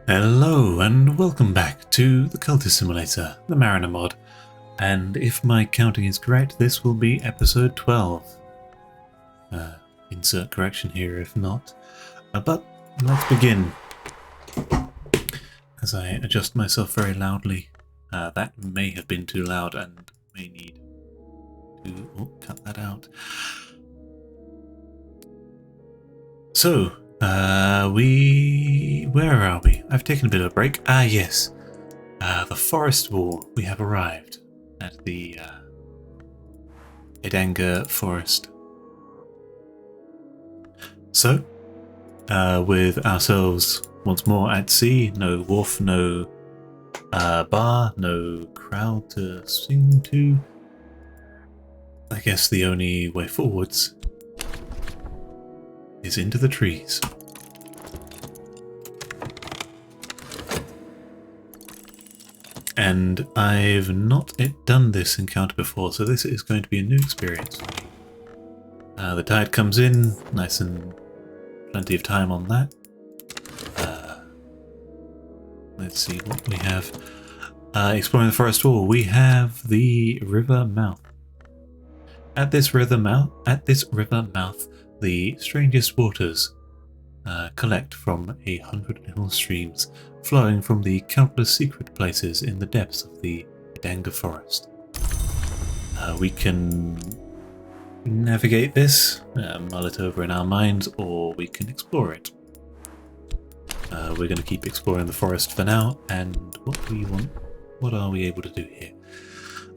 Hello and welcome back to the Cultist Simulator, the Mariner mod. And if my counting is correct, this will be episode 12. Insert correction here if not. But let's begin. As I adjust myself very loudly. That may have been too loud and may need to cut that out. So, where are we? I've taken a bit of a break. Yes. The forest wall. We have arrived at the Edanga forest. So, with ourselves once more at sea, no wharf, no bar, no crowd to sing to. I guess the only way forwards is into the trees. And I've not done this encounter before, so this is going to be a new experience for me. The tide comes in, nice and plenty of time on that. Let's see what we have. Exploring the forest wall, we have the river mouth. At this river mouth, the strangest waters collect from 100 little streams, flowing from the countless secret places in the depths of the Edanga forest. We can navigate this, mull it over in our minds, or we can explore it. We're going to keep exploring the forest for now, and what are we able to do here?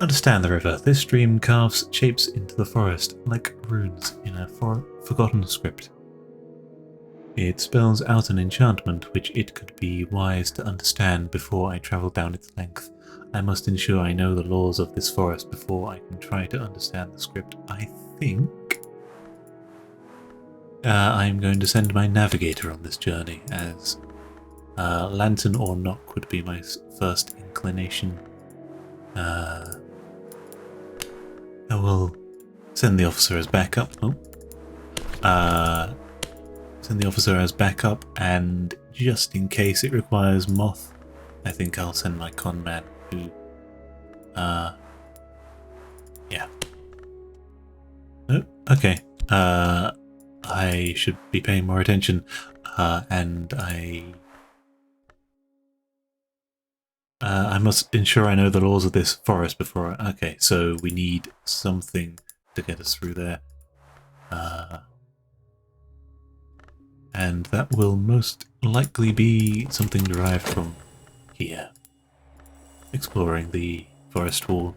Understand the river. This stream carves shapes into the forest like runes in a forgotten script. It spells out an enchantment which it could be wise to understand before I travel down its length. I must ensure I know the laws of this forest before I can try to understand the script. I think I'm going to send my navigator on this journey, as lantern or knock would be my first inclination. I will send the officer as backup. Send the officer as backup, and just in case it requires moth, I think I'll send my con man who, yeah. Oh, okay. I should be paying more attention, and I must ensure I know the laws of this forest before okay, so we need something to get us through there. And that will most likely be something derived from here. Exploring the forest wall.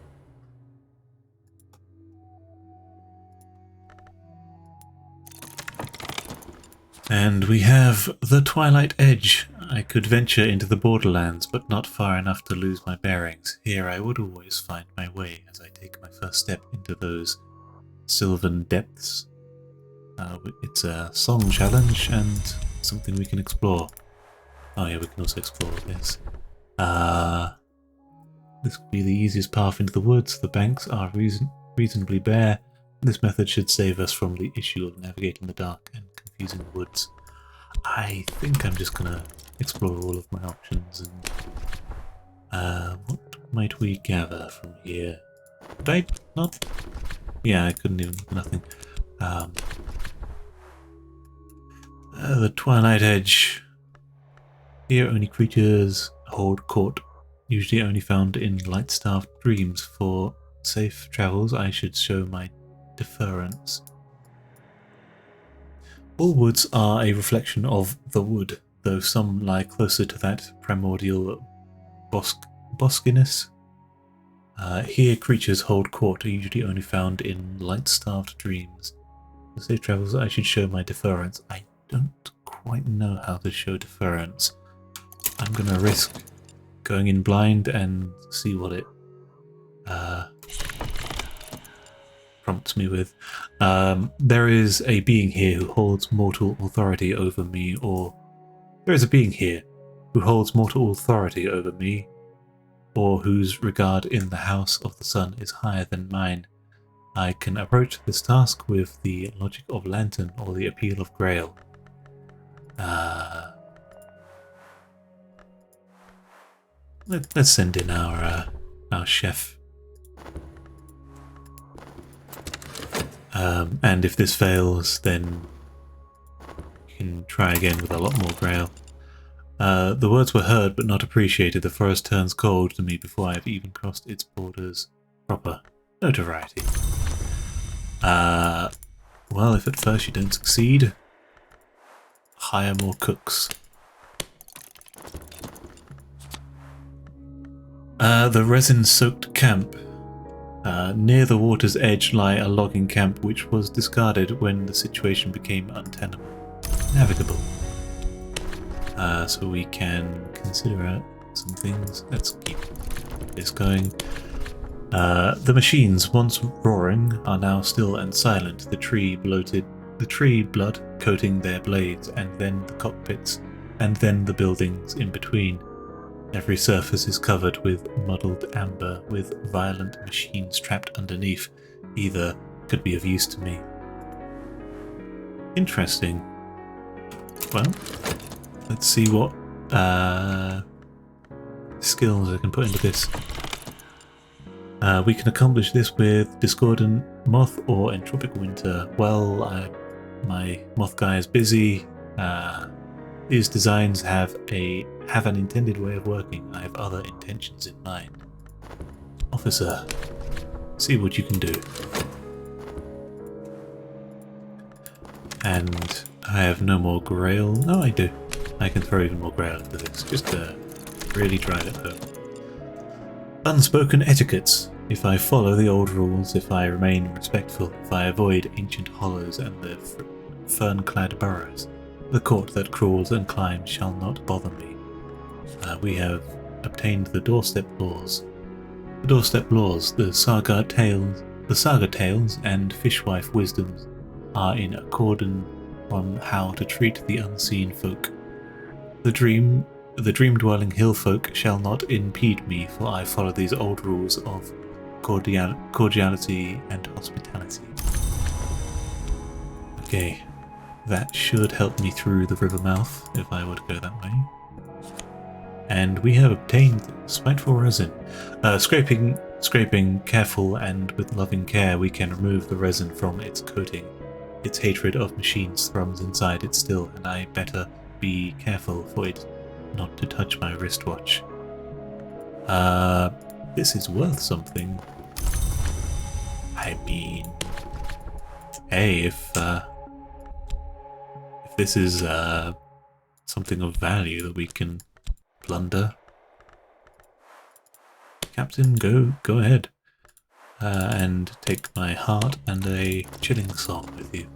And we have the Twilight Edge. I could venture into the borderlands, but not far enough to lose my bearings. Here I would always find my way as I take my first step into those sylvan depths. It's a song challenge and something we can explore. Oh yeah, we can also explore this. This could be the easiest path into the woods. The banks are reasonably bare. This method should save us from the issue of navigating the dark and confusing woods. I think I'm just gonna explore all of my options and what might we gather from here? Could I not? Yeah, I couldn't even, nothing. The Twilight Edge. Here only creatures hold court, usually only found in light-starved dreams. For safe travels I should show my deference. All woods are a reflection of the wood, though some lie closer to that primordial boskiness. Here creatures hold court, are usually only found in light-starved dreams. For safe travels I should show my deference. I don't quite know how to show deference. I'm gonna risk going in blind and see what it prompts me with. There is a being here who holds mortal authority over me, or there is a being here who holds mortal authority over me, or whose regard in the House of the Sun is higher than mine. I can approach this task with the logic of Lantern or the appeal of Grail. Let's send in our chef. And if this fails, then you can try again with a lot more grail. The words were heard but not appreciated. The forest turns cold to me before I have even crossed its borders. Proper notoriety. Well, if at first you don't succeed, hire more cooks. The resin-soaked camp. Near the water's edge lie a logging camp which was discarded when the situation became untenable. Navigable. So we can consider some things. Let's keep this going. The machines, once roaring, are now still and silent. The tree blood coating their blades, and then the cockpits, and then the buildings in between. Every surface is covered with muddled amber, with violent machines trapped underneath. Either could be of use to me. Interesting. Well, let's see what skills I can put into this. We can accomplish this with Discordant Moth or Entropic Winter. Well, my Moth guy is busy. These designs have an intended way of working. I have other intentions in mind. Officer, see what you can do. And I have no more grail. No, I do. I can throw even more grail into this, just to really drive it home. Unspoken etiquettes. If I follow the old rules, if I remain respectful, if I avoid ancient hollows and the fern-clad burrows, the court that crawls and climbs shall not bother me. We have obtained the doorstep laws. The doorstep laws, the saga tales and fishwife wisdoms are in accordance on how to treat the unseen folk. The dream-dwelling hill folk shall not impede me, for I follow these old rules of cordiality and hospitality. Okay, that should help me through the river mouth if I were to go that way. And we have obtained spiteful resin. Scraping careful and with loving care, we can remove the resin from its coating. Its hatred of machines thrums inside it still, and I better be careful for it not to touch my wristwatch. This is worth something. I mean, hey, if this is something of value that we can plunder, Captain, go ahead, and take my heart and a chilling song with you.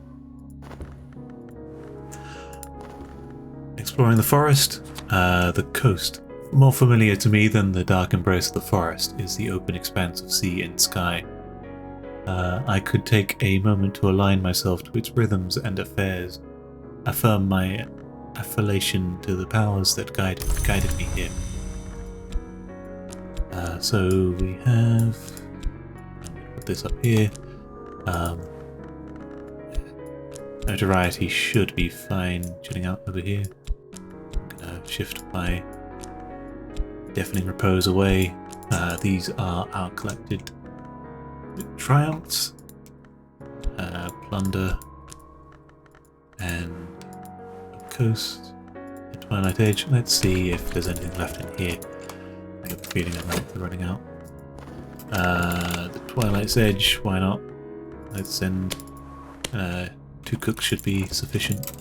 Exploring the forest, the coast. More familiar to me than the dark embrace of the forest is the open expanse of sea and sky. I could take a moment to align myself to its rhythms and affairs, affirm my affiliation to the powers that guided me here. So we have, put this up here. Notoriety should be fine. Chilling out over here. I'm gonna shift my deafening repose away. These are our collected triumphs, plunder, and coast, the Twilight Edge. Let's see if there's anything left in here. I get the feeling I might be running out. The Twilight's Edge, why not? Let's send 2 cooks should be sufficient.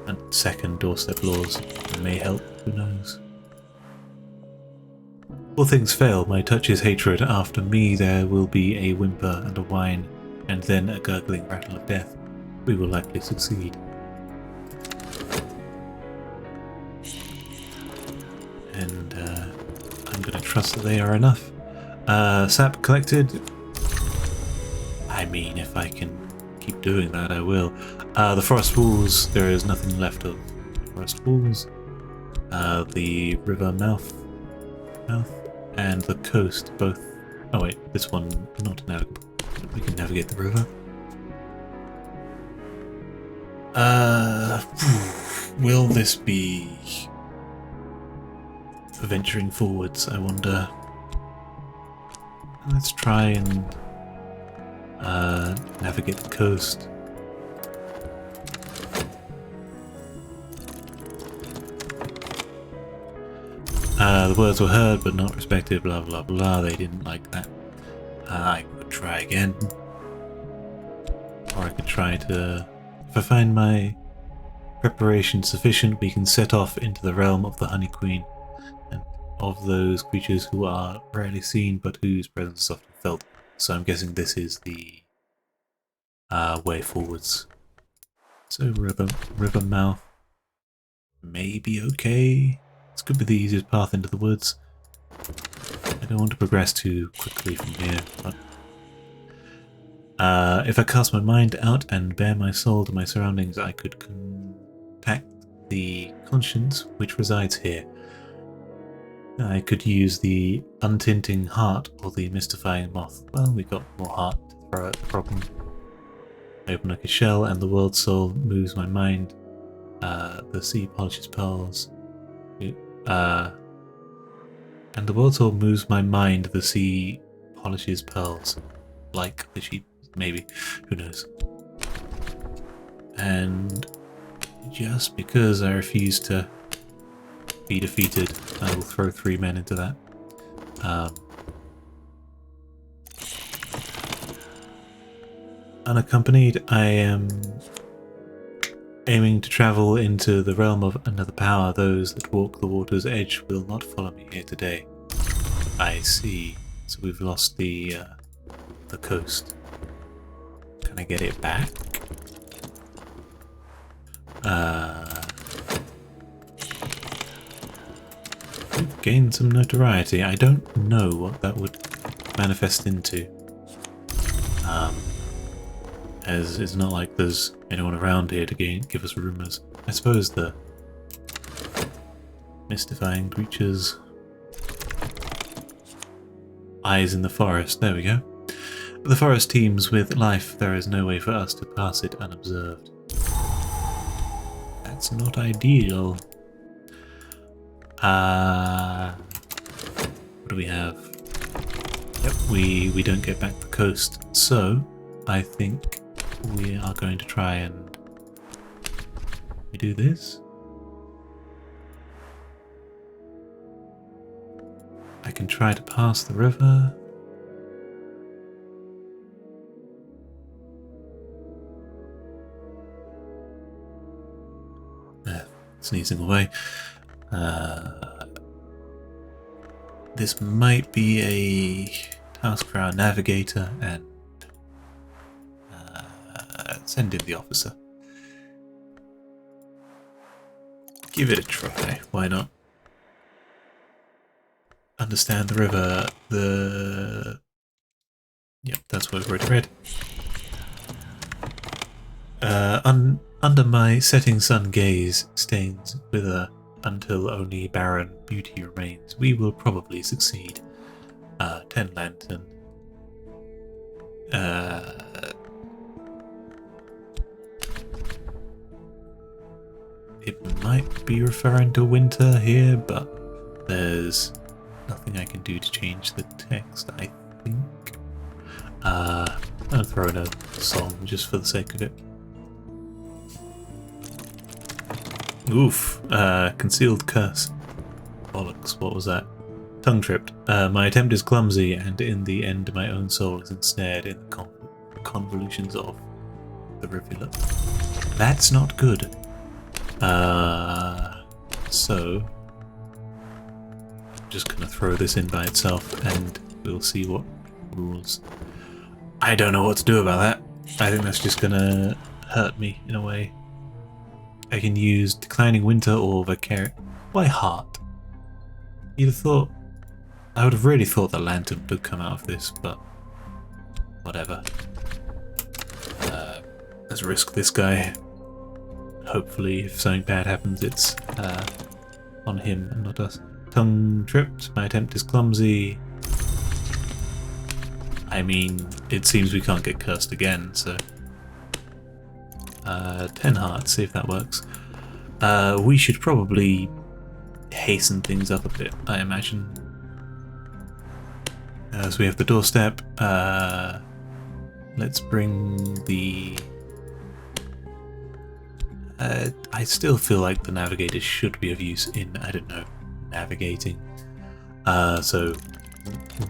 And second doorstep laws may help, who knows. All things fail, my touch is hatred. After me there will be a whimper and a whine, and then a gurgling rattle of death. We will likely succeed. And I'm going to trust that they are enough. Sap collected. I mean, if I can keep doing that, I will. The forest walls, there is nothing left of forest walls. The river mouth, and the coast, both. Oh wait, this one not navigable. We can navigate the river. Will this be venturing forwards, I wonder. Let's try and navigate the coast. The words were heard but not respected, blah blah blah. They didn't like that. I could try again. Or I could try to... If I find my preparation sufficient, we can set off into the realm of the Honey Queen and of those creatures who are rarely seen but whose presence is often felt. So I'm guessing this is the way forwards. So river mouth may be okay. This could be the easiest path into the woods. I don't want to progress too quickly from here, but if I cast my mind out and bare my soul to my surroundings, I could contact the conscience which resides here. I could use the untinting heart or the mystifying moth. Well, we got more heart to throw at the problem. I open like a shell and the world soul moves my mind. The sea polishes pearls. And the world soul moves my mind, the sea polishes pearls. Like the sheep, maybe. Who knows? And just because I refuse to be defeated, I will throw 3 men into that. Unaccompanied, I am aiming to travel into the realm of another power. Those that walk the water's edge will not follow me here today. I see. So we've lost the coast. Can I get it back? We've gained some notoriety. I don't know what that would manifest into. As it's not like there's anyone around here to give us rumours. I suppose the mystifying creatures. Eyes in the forest, there we go. The forest teems with life, there is no way for us to pass it unobserved. That's not ideal. What do we have? Yep, we don't get back the coast, so I think we are going to try and we do this. I can try to pass the river. Sneezing away. This might be a task for our navigator, and send in the officer. Give it a try, why not? Understand the river, Yep, that's what we've already read. Under my setting sun gaze stains wither until only barren beauty remains. We will probably succeed. 10 lantern. It might be referring to winter here, but there's nothing I can do to change the text, I think. I'll throw in a song just for the sake of it. Oof, concealed curse. Bollocks, what was that? Tongue tripped. My attempt is clumsy, and in the end my own soul is ensnared in the convolutions of the rivulet. That's not good. So I'm just gonna throw this in by itself and we'll see what rules. I don't know what to do about that. I think that's just gonna hurt me in a way. I can use Declining Winter or Vicarious. Why Heart? You'd have thought... I would have really thought the lantern would come out of this, but whatever. Let's risk this guy. Hopefully, if something bad happens, it's on him and not us. Tongue tripped. My attempt is clumsy. I mean, it seems we can't get cursed again, so... 10 hearts, see if that works. We should probably hasten things up a bit, I imagine. So we have the doorstep. Let's bring the... I still feel like the navigator should be of use in, I don't know, navigating. So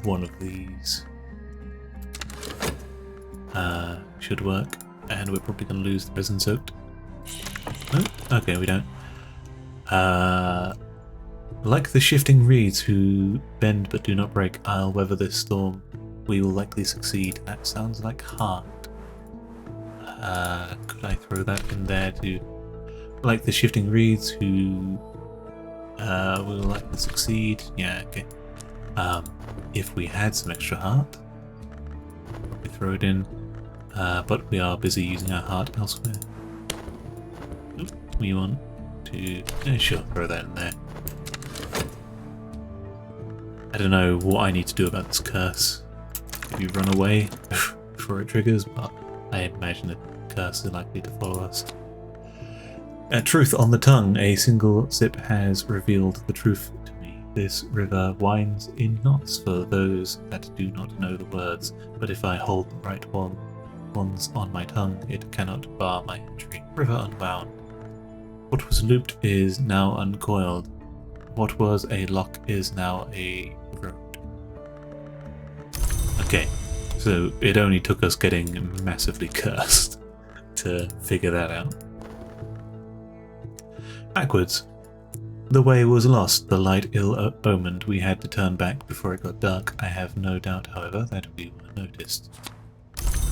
one of these should work, and we're probably going to lose the resin soaked. Oh, okay, we don't. Like the shifting reeds who bend but do not break, I'll weather this storm. We will likely succeed. That sounds like heart. Could I throw that in there too? Like the shifting reeds who will likely succeed. Yeah, okay. If we had some extra heart, probably throw it in. But we are busy using our heart elsewhere. Oop, we want to... sure, throw that in there. I don't know what I need to do about this curse. Maybe run away before it triggers, but I imagine the curse is likely to follow us. Truth on the tongue. A single sip has revealed the truth to me. This river winds in knots for those that do not know the words, but if I hold the right ones on my tongue, it cannot bar my entry. River unbound. What was looped is now uncoiled. What was a lock is now a road. Okay, so it only took us getting massively cursed to figure that out. Backwards. The way was lost, the light ill-omened. We had to turn back before it got dark. I have no doubt, however, that we were noticed.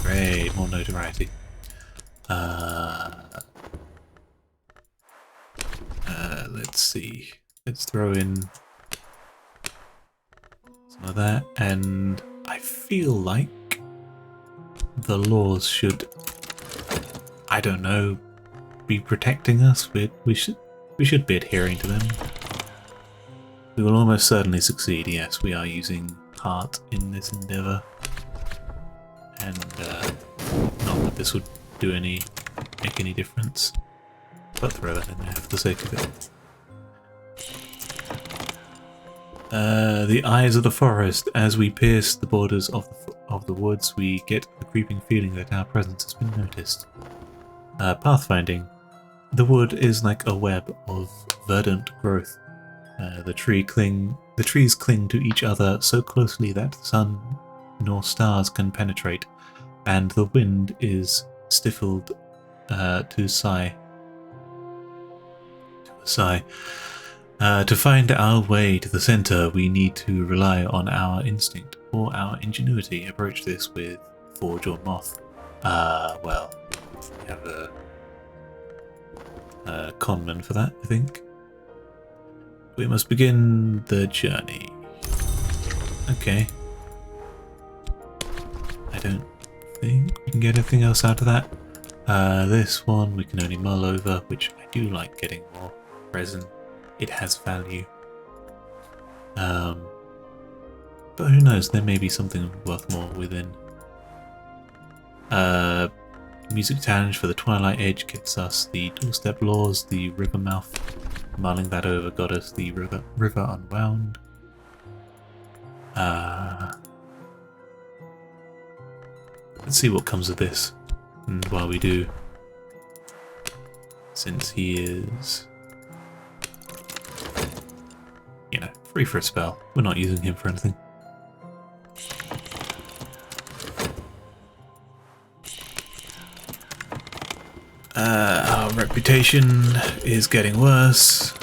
Great, more notoriety. Let's see. Let's throw in some of that, and I feel like the laws should, I don't know, be protecting us. We should be adhering to them. We will almost certainly succeed. Yes, we are using heart in this endeavour, and not that this would make any difference, but throw that in there for the sake of it. The eyes of the forest. As we pierce the borders of the woods, we get the creeping feeling that our presence has been noticed. Pathfinding. The wood is like a web of verdant growth. The trees cling to each other so closely that the sun nor stars can penetrate, and the wind is stifled to a sigh. To find our way to the center, we need to rely on our instinct or our ingenuity. Approach this with Forge or Moth. Well, we have a conman for that, I think. We must begin the journey. Okay. I don't think we can get anything else out of that. This one we can only mull over, which I do like getting more resin. It has value. But who knows, there may be something worth more within. Music challenge for the Twilight Edge gets us the doorstep laws, the river mouth. Mulling that over got us the river unwound. Let's see what comes of this. And while we do, since he is, you know, free for a spell, we're not using him for anything. Our reputation is getting worse,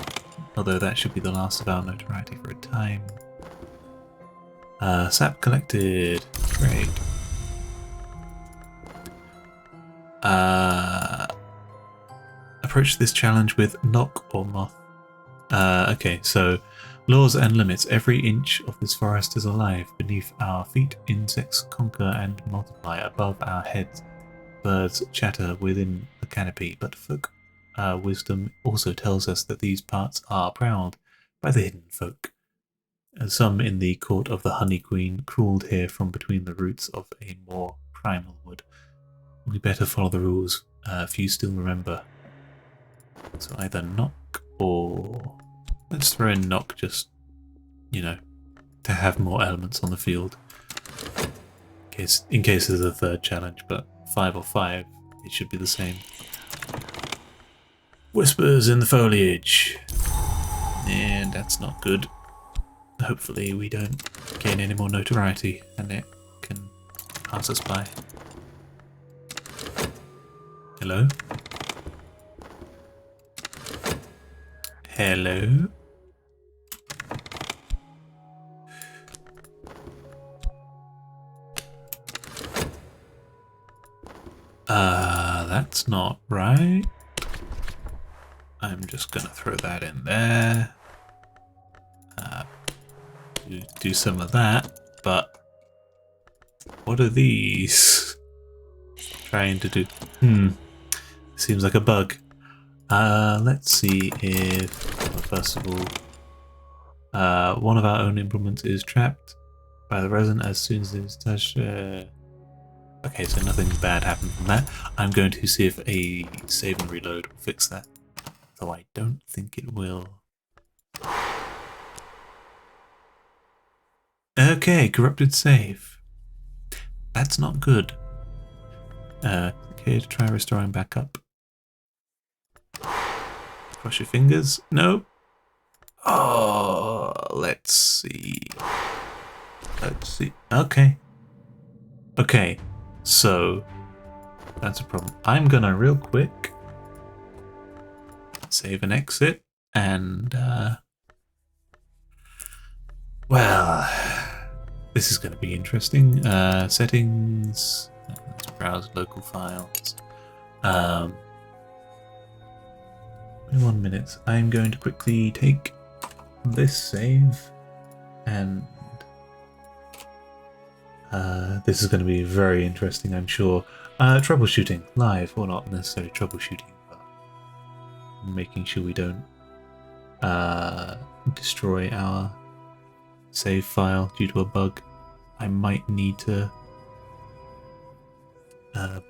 although that should be the last of our notoriety for a time. Sap collected. Great. Approach this challenge with Knock or Moth. Okay, so laws and limits. Every inch of this forest is alive. Beneath our feet, insects conquer and multiply. Above our heads, birds chatter within the canopy. But folk wisdom also tells us that these parts are prowled by the hidden folk. Some in the court of the Honey Queen crawled here from between the roots of a more primal wood. We better follow the rules. Few still remember. So either knock or... Let's throw in knock just, you know, to have more elements on the field. In case there's a third challenge, but 5 or 5, it should be the same. Whispers in the foliage. And that's not good. Hopefully we don't gain any more notoriety and it can pass us by. Hello? Hello? That's not right. I'm just gonna throw that in there. Do some of that, but what are these trying to do? Seems like a bug. Let's see if, well, first of all, one of our own implements is trapped by the resin as soon as it's touched. Okay, so nothing bad happened from that. I'm going to see if a save and reload will fix that, though I don't think it will. Okay, corrupted save. That's not good. Click here to try restoring back up. Cross your fingers. No. Oh, let's see. Let's see. Okay. Okay, so that's a problem. I'm gonna real quick save and exit and well, this is going to be interesting. Settings, let's browse local files. 21 minutes. I'm going to quickly take this save and this is going to be very interesting, I'm sure. Troubleshooting, live, or not necessarily troubleshooting, but making sure we don't destroy our save file due to a bug. I might need to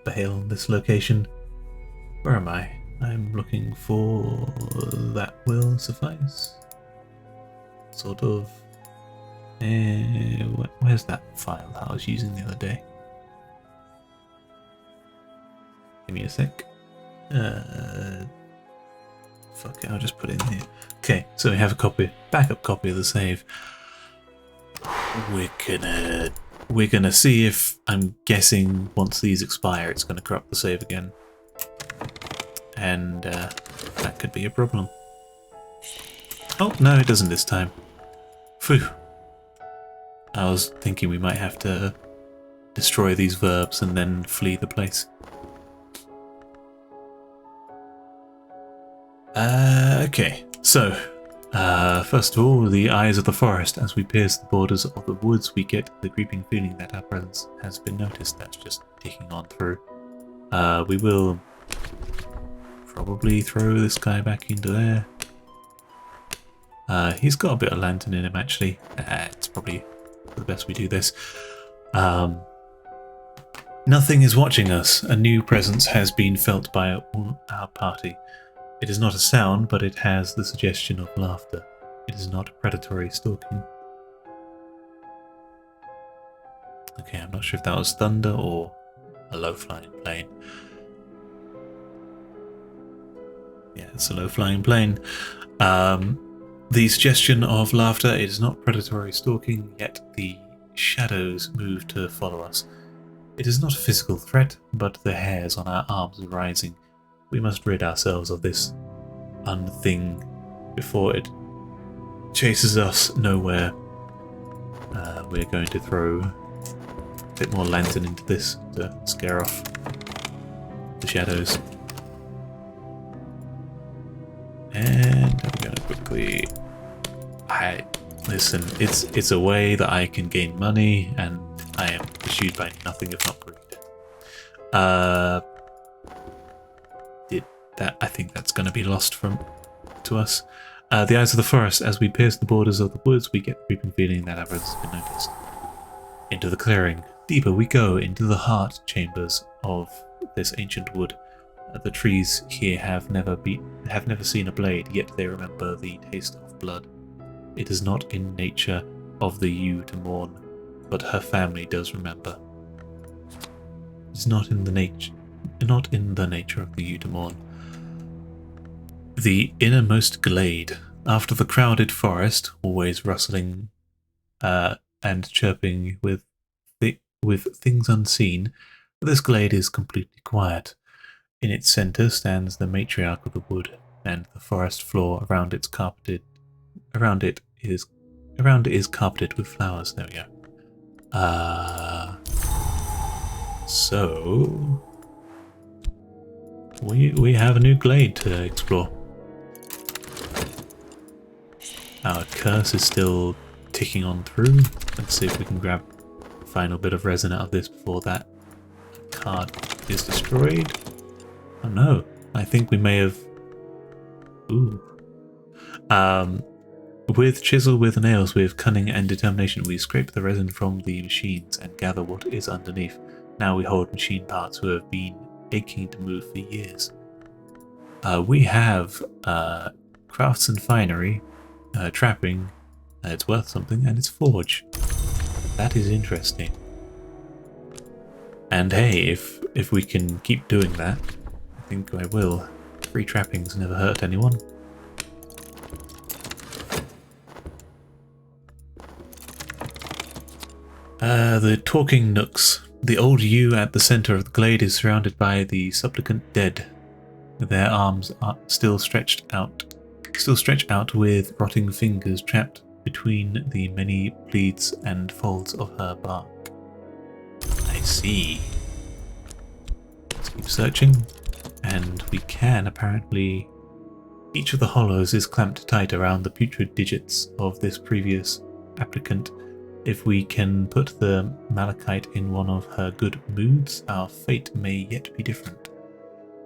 bail this location. Where am I? I'm looking for that will suffice. Sort of. Where's that file that I was using the other day? Give me a sec. Fuck it, I'll just put it in here. Okay, so we have a copy, backup copy of the save. We're gonna see if, I'm guessing once these expire it's gonna corrupt the save again. And that could be a problem. Oh, no it doesn't this time. Phew. I was thinking we might have to destroy these verbs and then flee the place. Okay, so first of all, the eyes of the forest. As we pierce the borders of the woods, we get the creeping feeling that our presence has been noticed. That's just ticking on through. We will probably throw this guy back into there. He's got a bit of lantern in him, actually. It's probably for the best we do this. Nothing is watching us. A new presence has been felt by all our party. It is not a sound, but it has the suggestion of laughter. It is not predatory stalking. Okay, I'm not sure if that was thunder or a low-flying plane. Yeah, it's a low-flying plane. The suggestion of laughter, it is not predatory stalking, yet the shadows move to follow us. It is not a physical threat, but the hairs on our arms are rising. We must rid ourselves of this unthing before it chases us nowhere. We're going to throw a bit more lantern into this to scare off the shadows. And I'm going to quickly... Listen, it's a way that I can gain money, and I am pursued by nothing if not greed. I think that's going to be lost to us. The eyes of the forest. As we pierce the borders of the woods, we get the creeping feeling that our presence has been noticed. Into the clearing. Deeper we go, into the heart chambers of this ancient wood. The trees here have never seen a blade, yet they remember the taste of blood. It is not in nature of the ewe to mourn, but her family does remember. It is not in the nature of the ewe to mourn. The innermost glade, after the crowded forest, always rustling and chirping with things unseen, this glade is completely quiet. In its centre stands the matriarch of the wood, and the forest floor around it is carpeted with flowers. There we go. So we have a new glade to explore. Our curse is still ticking on through. Let's see if we can grab a final bit of resin out of this before that card is destroyed. Oh no, I think we may have... Ooh. With chisel with nails, with cunning and determination, we scrape the resin from the machines and gather what is underneath. Now we hold machine parts who have been aching to move for years. We have crafts and finery, trapping, it's worth something, and it's forge. That is interesting. And hey, if we can keep doing that, I think I will. Free trappings never hurt anyone. The talking nooks. The old ewe at the centre of the glade is surrounded by the supplicant dead. Their arms are still stretch out with rotting fingers trapped between the many pleats and folds of her bark. I see. Let's keep searching, and we can apparently... Each of the hollows is clamped tight around the putrid digits of this previous applicant. If we can put the malachite in one of her good moods, our fate may yet be different.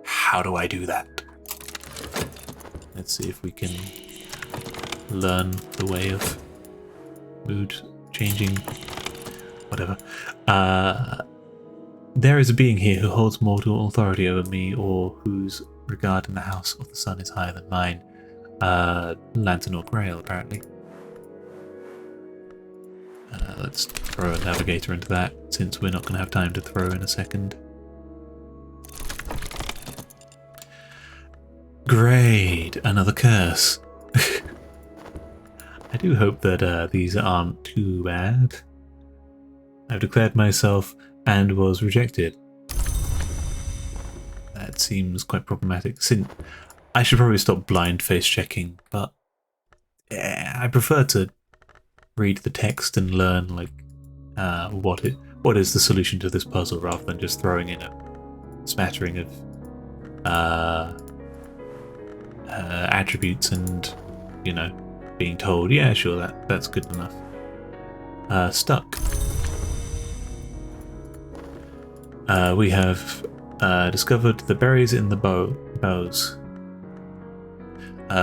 How do I do that? Let's see if we can learn the way of mood changing, whatever. There is a being here who holds mortal authority over me, or whose regard in the house of the sun is higher than mine. Lantern or Grail, apparently. Let's throw a navigator into that, since we're not going to have time to throw in a second. Great! Another curse. I do hope that these aren't too bad. I've declared myself and was rejected. That seems quite problematic. I should probably stop blind face checking, but I prefer to read the text and learn like what is the solution to this puzzle, rather than just throwing in a smattering of attributes and, you know, being told, yeah, sure, that's good enough. Stuck. We have discovered the berries in the bows.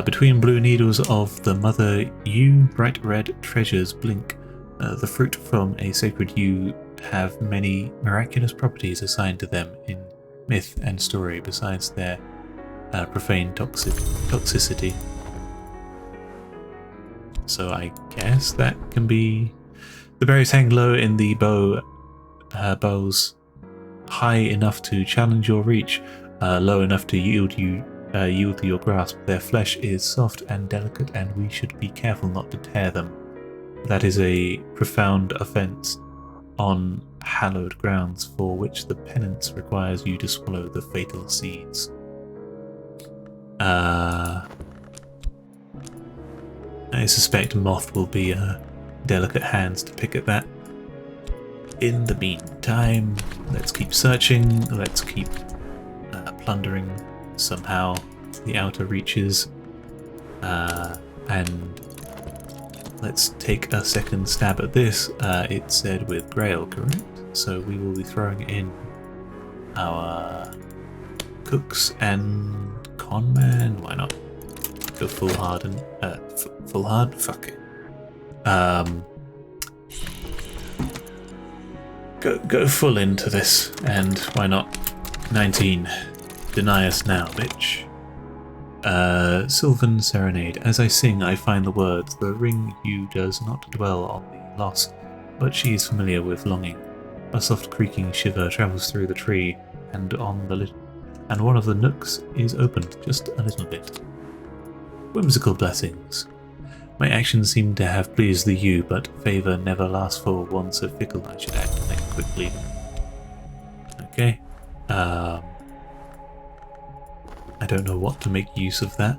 Between blue needles of the mother yew, bright red treasures blink. The fruit from a sacred yew have many miraculous properties assigned to them in myth and story, besides their profane toxicity. So I guess that can be... The berries hang low in the bows, high enough to challenge your reach, low enough to yield your grasp. Their flesh is soft and delicate, and we should be careful not to tear them. That is a profound offence on hallowed grounds, for which the penance requires you to swallow the fatal seeds. I suspect Moth will be delicate hands to pick at that. In the meantime, let's keep searching, let's keep plundering somehow the outer reaches, and let's take a second stab at this. It said with Grail, correct? So we will be throwing in our cooks and conman. Why not go full hard and full hard? Fuck it. Go full into this, and why not 19? Deny us now, bitch. Sylvan Serenade. As I sing, I find the words. The ring hue does not dwell on the loss, but she is familiar with longing. A soft creaking shiver travels through the tree, and and one of the nooks is opened just a little bit. Whimsical blessings. My actions seem to have pleased the you, but favour never lasts for one so fickle. I should act quickly. Okay. I don't know what to make use of that.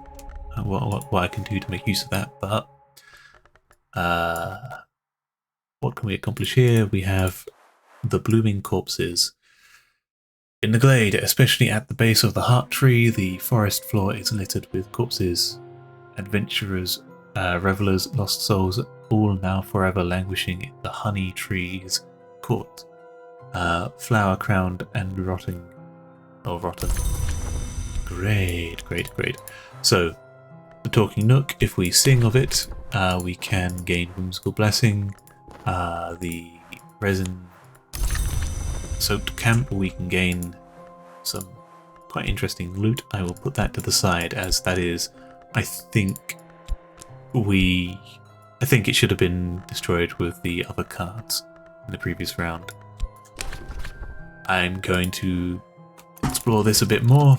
What I can do to make use of that, but what can we accomplish here? We have the blooming corpses. In the glade, especially at the base of the heart tree, the forest floor is littered with corpses. Adventurers, revelers, lost souls, all now forever languishing in the honey tree's court. Flower-crowned and rotten. Great. So, the Talking Nook, if we sing of it, we can gain Whimsical Blessing. The resin-soaked camp, we can gain some quite interesting loot. I will put that to the side, as that is, I think it should have been destroyed with the other cards in the previous round. I'm going to explore this a bit more.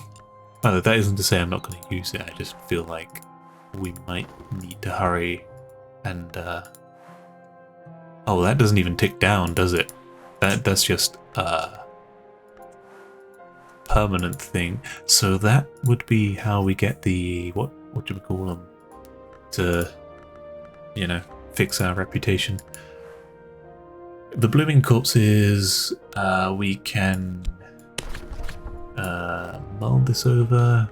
Well, that isn't to say I'm not going to use it, I just feel like we might need to hurry and... Oh, that doesn't even tick down, does it? That's just a permanent thing. So that would be how we get the... What do we call them? To, you know, fix our reputation. The blooming corpses, we can mull this over.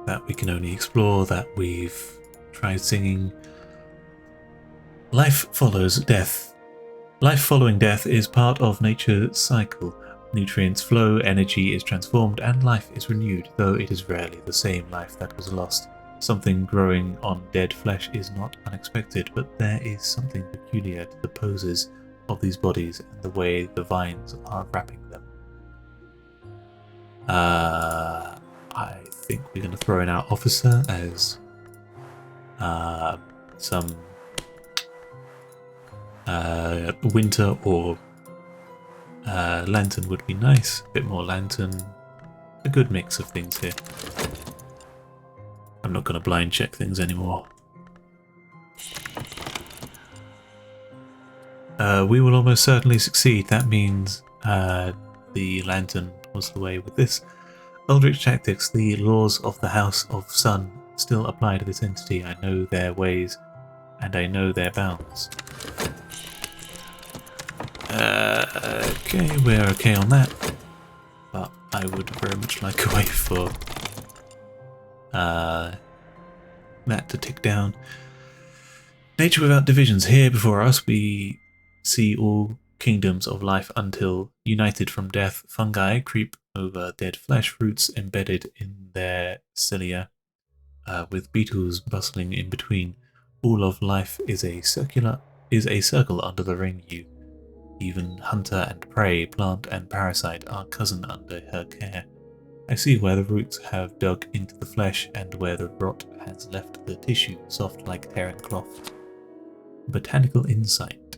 That we can only explore, that we've tried singing. Life follows death. Life following death is part of nature's cycle. Nutrients flow, energy is transformed, and life is renewed, though it is rarely the same life that was lost. Something growing on dead flesh is not unexpected, but there is something peculiar to the poses of these bodies and the way the vines are wrapping them. I think we're going to throw in our officer as some winter or lantern would be nice. A bit more lantern. A good mix of things here. I'm not going to blind check things anymore. We will almost certainly succeed. That means the lantern was the way with this. Eldritch tactics, the laws of the House of Sun still apply to this entity. I know their ways and I know their bounds. Okay, we're okay on that. But I would very much like a way for that to tick down. Nature without divisions. Here before us we see all kingdoms of life until united from death. Fungi creep over dead flesh, roots embedded in their cilia, with beetles bustling in between. All of life is a circle under the ring hue. Even hunter and prey, plant and parasite are cousin under her care. I see where the roots have dug into the flesh and where the rot has left the tissue soft like hair and cloth. Botanical insight.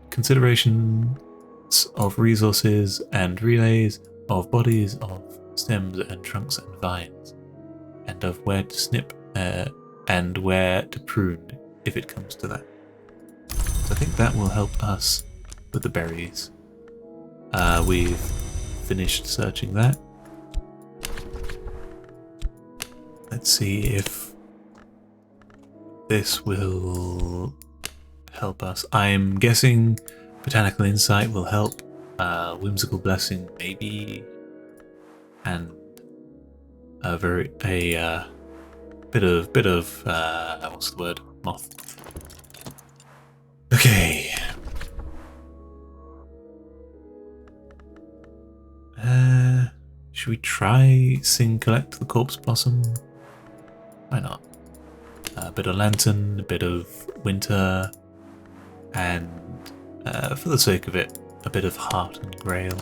Considerations of resources and relays, of bodies, of stems and trunks and vines, and of where to snip and where to prune if it comes to that. So I think that will help us with the berries. We've finished searching that. Let's see if this will help us. I'm guessing Botanical Insight will help. Whimsical Blessing maybe, and a bit of what's the word? Moth. Okay. Should we try Sing Collect the Corpse Blossom? Why not? A bit of lantern, a bit of winter, and for the sake of it, a bit of heart and grail.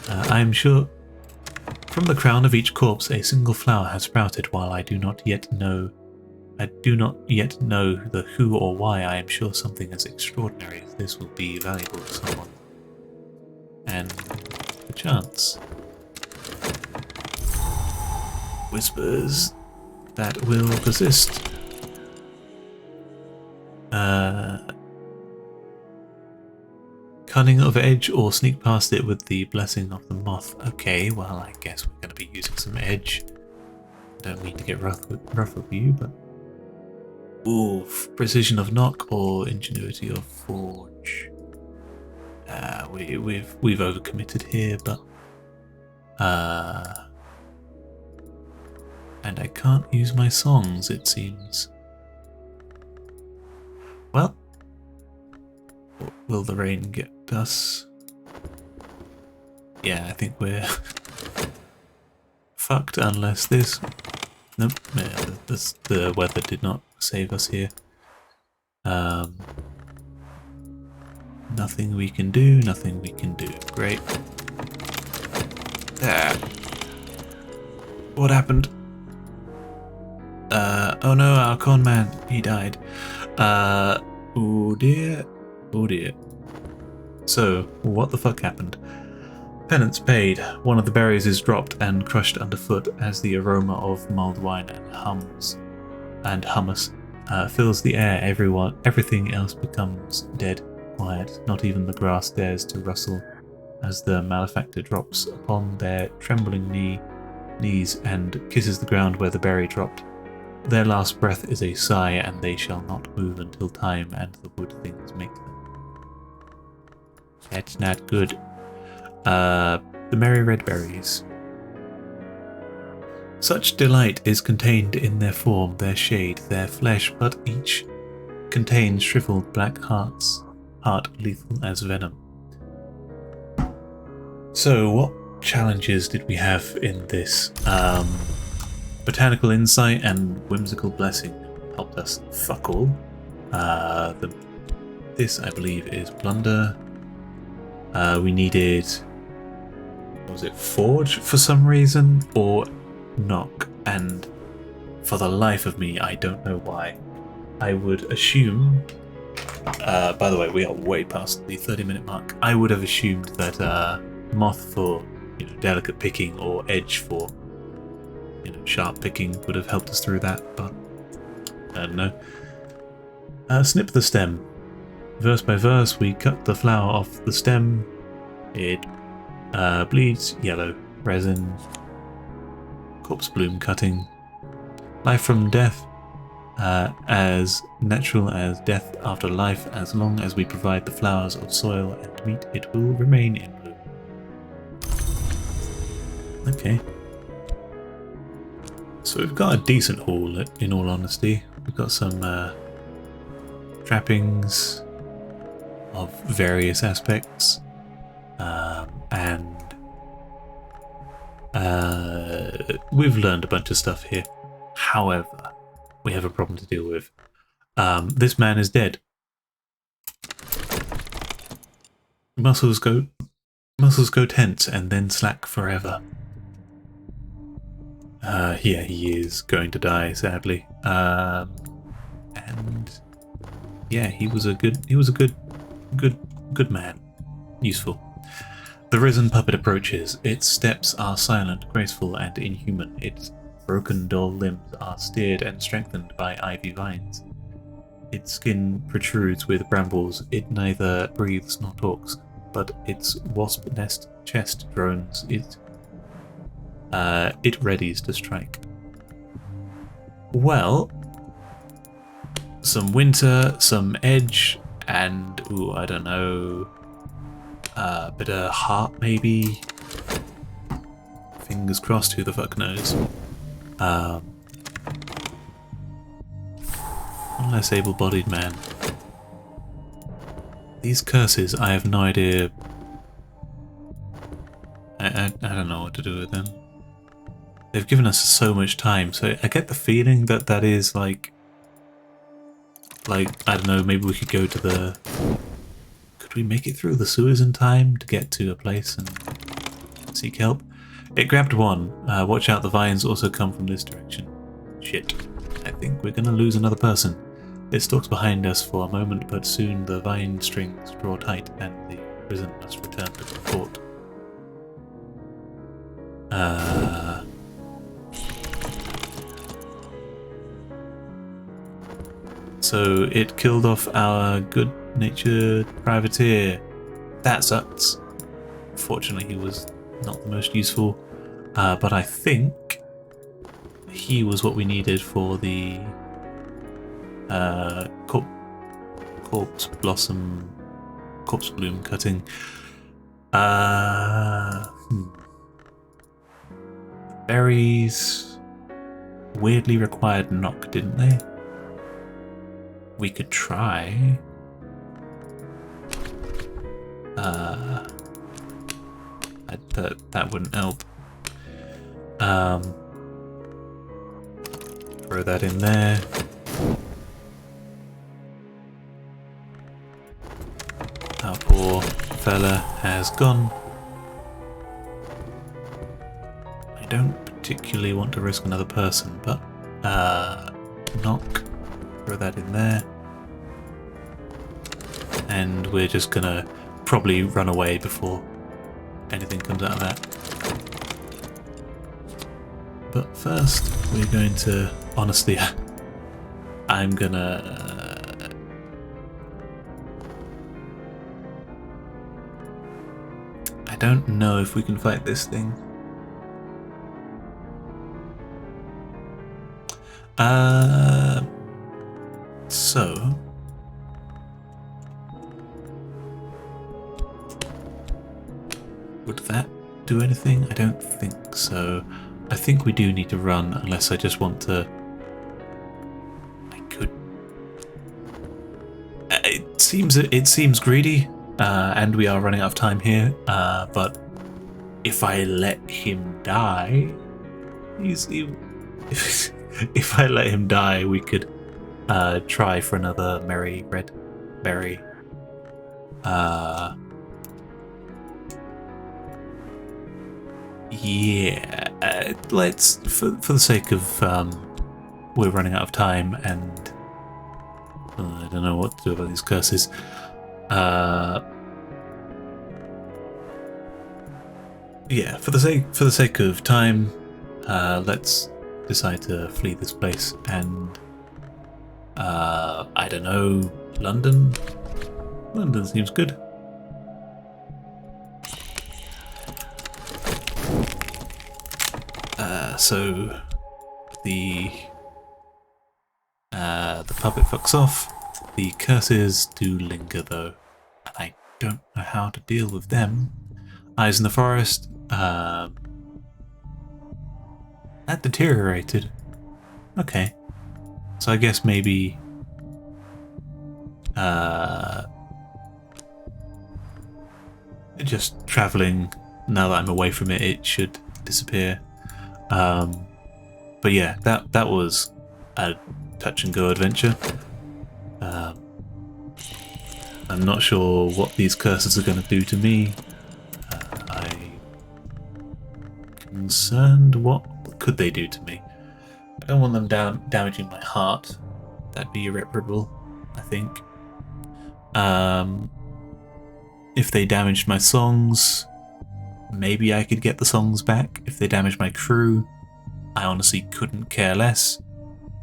I am sure from the crown of each corpse a single flower has sprouted. While I do not yet know the who or why, I am sure something as extraordinary as this will be valuable to someone. And the chance. Whispers that will persist. Cunning of edge or sneak past it with the blessing of the moth. Okay, well I guess we're going to be using some edge. Don't mean to get rough with you, but... Oof, precision of knock or ingenuity of forge. We've overcommitted here, but... And I can't use my songs, it seems. Well, will the rain get us? Yeah, I think we're fucked unless this... Nope, yeah, the weather did not save us here. Nothing we can do, nothing we can do. Great. What happened? Oh no, our con man, he died. Oh dear. Oh dear. So, what the fuck happened? Penance paid. One of the berries is dropped and crushed underfoot as the aroma of mulled wine and hummus fills the air. Everything else becomes dead quiet. Not even the grass dares to rustle as the malefactor drops upon their trembling knees and kisses the ground where the berry dropped. Their last breath is a sigh, and they shall not move until time and the wood things make them. That's not good. The merry red berries. Such delight is contained in their form, their shade, their flesh, but each contains shriveled black heart lethal as venom. So, what challenges did we have in this? Botanical insight and whimsical blessing helped us fuck all. This, I believe, is blunder. We needed, what was it, forge for some reason, or knock, and for the life of me, I don't know why. I would assume, by the way, we are way past the 30-minute mark. I would have assumed that moth for delicate picking or edge for sharp picking would have helped us through that, but I don't know. Snip the stem. Verse by verse, we cut the flower off the stem. It bleeds yellow. Resin. Corpse bloom cutting. Life from death. As natural as death after life. As long as we provide the flowers of soil and meat, it will remain in bloom. Okay. So we've got a decent haul, in all honesty. We've got some trappings of various aspects, and we've learned a bunch of stuff here. However, we have a problem to deal with. This man is dead. Muscles go tense and then slack forever. Yeah, he is going to die, sadly. And yeah, he was a good man. Useful. The risen puppet approaches. Its steps are silent, graceful, and inhuman. Its broken, dull limbs are steered and strengthened by ivy vines. Its skin protrudes with brambles. It neither breathes nor talks, but its wasp nest chest drones. It readies to strike. Well, some winter, some edge, and I don't know, a bit of heart maybe. Fingers crossed. Who the fuck knows? One less able-bodied man. These curses, I have no idea. I don't know what to do with them. They've given us so much time, so I get the feeling that that is like I don't know, maybe we could go to the... Could we make it through the sewers in time to get to a place and seek help. It grabbed one. Watch out, the vines also come from this direction. Shit. I think we're gonna lose another person. It stalks behind us for a moment, but soon the vine strings draw tight and the prison must return to the fort. So it killed off our good-natured privateer. That sucks. Fortunately, he was not the most useful, but I think he was what we needed for the corpse bloom cutting. Berries weirdly required knock, didn't they? We could try. That wouldn't help. Throw that in there. Our poor fella has gone. I don't particularly want to risk another person, but knock. Throw that in there. And we're just gonna probably run away before anything comes out of that. But first, we're going to... Honestly, I'm gonna... I don't know if we can fight this thing. So... Would that do anything? I don't think so. I think we do need to run, unless I just want to... I could... It seems greedy, and we are running out of time here, but if I let him die... If I let him die, we could try for another merry red berry. Yeah, let's, for the sake of, we're running out of time and I don't know what to do about these curses. Yeah, for the sake of time, let's decide to flee this place and, I don't know, London? London seems good. So the puppet fucks off. The curses do linger though, and I don't know how to deal with them. Eyes in the forest. That deteriorated. Okay, so I guess maybe just traveling. Now that I'm away from it, it should disappear. But yeah, that was a touch and go adventure. I'm not sure what these curses are going to do to me. I'm concerned. What could they do to me? I don't want them damaging my heart. That'd be irreparable, I think. If they damaged my songs, maybe I could get the songs back. If they damage my crew, I honestly couldn't care less.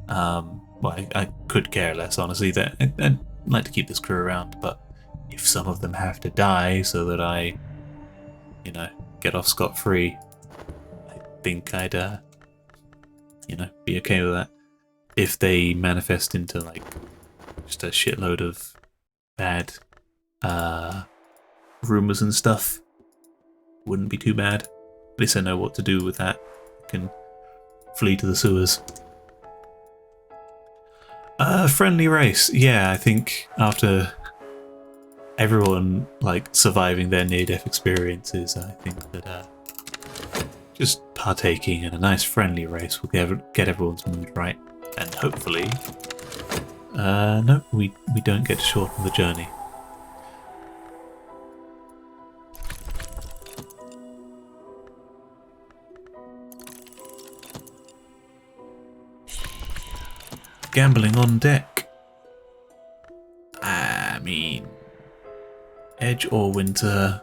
Well, I could care less, honestly. That I'd like to keep this crew around, but if some of them have to die so that I, you know, get off scot-free, I think I'd, you know, be okay with that. If they manifest into, like, just a shitload of bad rumours and stuff, wouldn't be too bad. At least I know what to do with that. I can flee to the sewers. Friendly race. Yeah, I think after everyone like surviving their near-death experiences, I think that just partaking in a nice friendly race will get everyone's mood right, and hopefully, no, we don't get to shorten the journey. gambling on deck. I mean, edge or winter.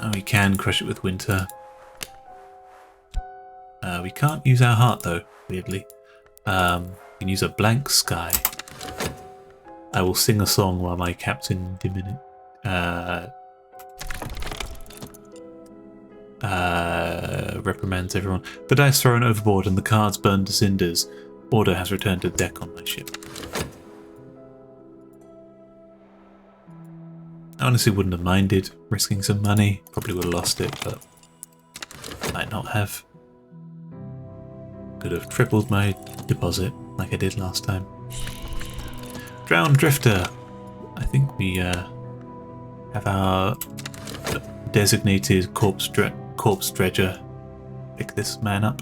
Oh, we can crush it with winter. We can't use our heart though, weirdly. We can use a blank sky. I will sing a song while my captain reprimands everyone. The dice thrown overboard and the cards burned to cinders. Order has returned to the deck on my ship. I honestly wouldn't have minded risking some money. Probably would have lost it, but might not have. Could have tripled my deposit like I did last time. Drowned Drifter. I think we have our designated corpse dredger pick this man up.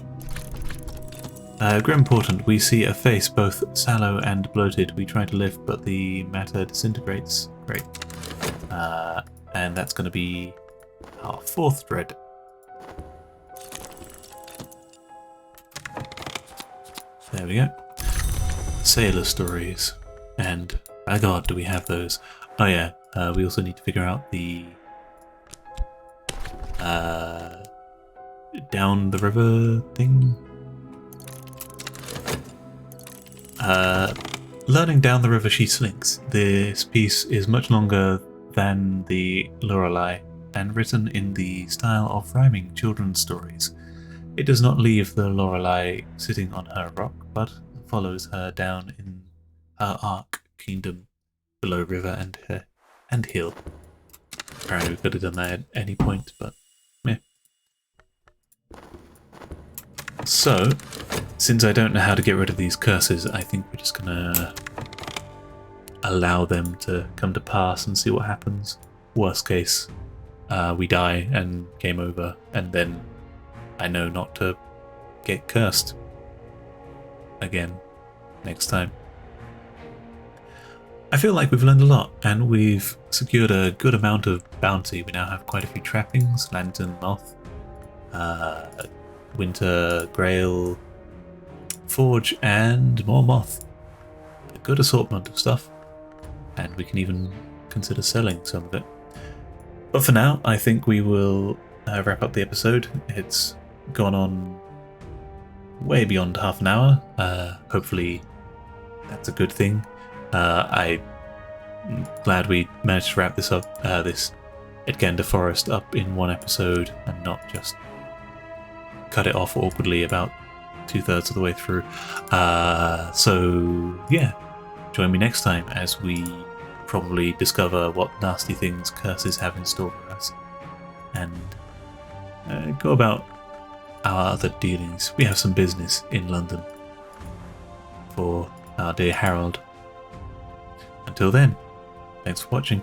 Grim Portent, we see a face both sallow and bloated. We try to lift, but the matter disintegrates. Great. And that's going to be our 4th dread. There we go. Sailor stories. And, by God, do we have those. Oh yeah, we also need to figure out the down the river thing. Learning down the river she slinks. This piece is much longer than the Lorelei and written in the style of rhyming children's stories. It does not leave the Lorelei sitting on her rock, but follows her down in her ark kingdom below river and hill. Apparently we could have done that at any point, but meh. So, since I don't know how to get rid of these curses, I think we're just gonna allow them to come to pass and see what happens. Worst case, we die and game over, and then I know not to get cursed again next time. I feel like we've learned a lot, and we've secured a good amount of bounty. We now have quite a few trappings: lantern, moth, winter, grail, forge, and more moth. A good assortment of stuff, and we can even consider selling some of it. But for now, I think we will wrap up the episode. It's gone on way beyond half an hour. Hopefully that's a good thing. I'm glad we managed to wrap this up, this Edgander Forest up in one episode and not just cut it off awkwardly about 2/3 of the way through. So yeah, join me next time as we probably discover what nasty things curses have in store for us and go about our other dealings. We have some business in London for our dear Harold. Until then, thanks for watching.